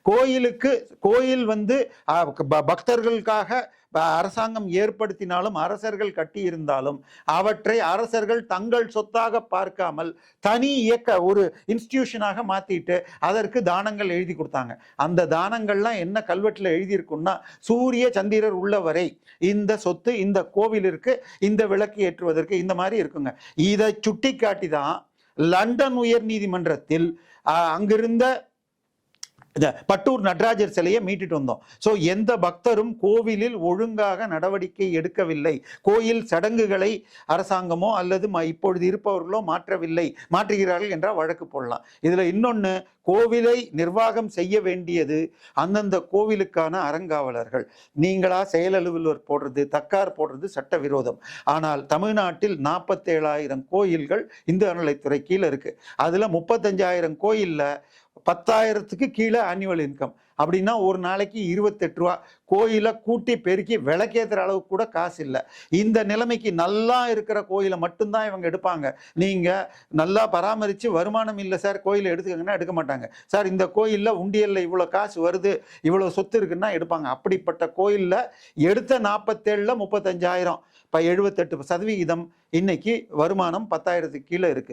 கோயில் வந்து பக்தர்களுக்காக அரசாங்கம் ஏற்படுத்தினாலும் அரசர்கள் கட்டி இருந்தாலும் அவற்றை அரசர்கள் தங்கள் சொத்தாக பார்க்காமல் தனி இயக்க ஒரு இன்ஸ்டிடியூஷனாக மாத்திட்டு அதற்கு தானங்கள் எழுதி கொடுத்தாங்க. அந்த தானங்கள்லாம் என்ன கல்வெட்டுல எழுதியிருக்குன்னா, சூரிய சந்திரர் உள்ளவரை இந்த சொத்து இந்த கோவிலிற்கு இந்த விளக்கு ஏற்றுவதற்கு இந்த மாதிரி இருக்குங்க. இதை சுட்டி காட்டி தான் லண்டன் உயர் நீதிமன்றத்தில் அங்கிருந்த பட்டூர் நடராஜர் சிலையை மீட்டுட்டு வந்தோம். சோ எந்த பக்தரும் கோவிலில் ஒழுங்காக நடவடிக்கை எடுக்கவில்லை, கோயில் சடங்குகளை அரசாங்கமோ அல்லது இப்பொழுது இருப்பவர்களோ மாற்றுகிறார்கள் என்றால் வழக்கு போடலாம். இதுல இன்னொன்னு, கோவிலை நிர்வாகம் செய்ய வேண்டியது அந்தந்த கோவிலுக்கான அறங்காவலர்கள். நீங்களா செயல் அலுவலர் போடுறது, தக்கார் போடுறது சட்டவிரோதம். ஆனால் தமிழ்நாட்டில் 47,000 கோயில்கள் இந்து அறநிலைத்துறை கீழே இருக்கு. அதுல 35,000 கோயில்ல 10,000க்கு கீழே ஆனுவல் இன்கம். அப்படின்னா ஒரு நாளைக்கு 28 ரூபா. கோயிலை கூட்டி பெருக்கி விளக்கேற்றுற அளவுக்கு கூட காசு இல்லை. இந்த நிலைமைக்கு நல்லா இருக்கிற கோயிலை மட்டும்தான் இவங்க எடுப்பாங்க. நீங்க நல்லா பராமரித்து வருமானம் இல்லை சார் கோயிலை எடுத்துக்கங்கன்னா எடுக்க மாட்டாங்க. சார் இந்த கோயிலில் உண்டியலில் இவ்வளோ காசு வருது, இவ்வளோ சொத்து இருக்குன்னா எடுப்பாங்க. அப்படிப்பட்ட கோயிலில் எடுத்த 47ல் 35,000, 78% இன்னைக்கு வருமானம் 10,000க்கு கீழே இருக்கு.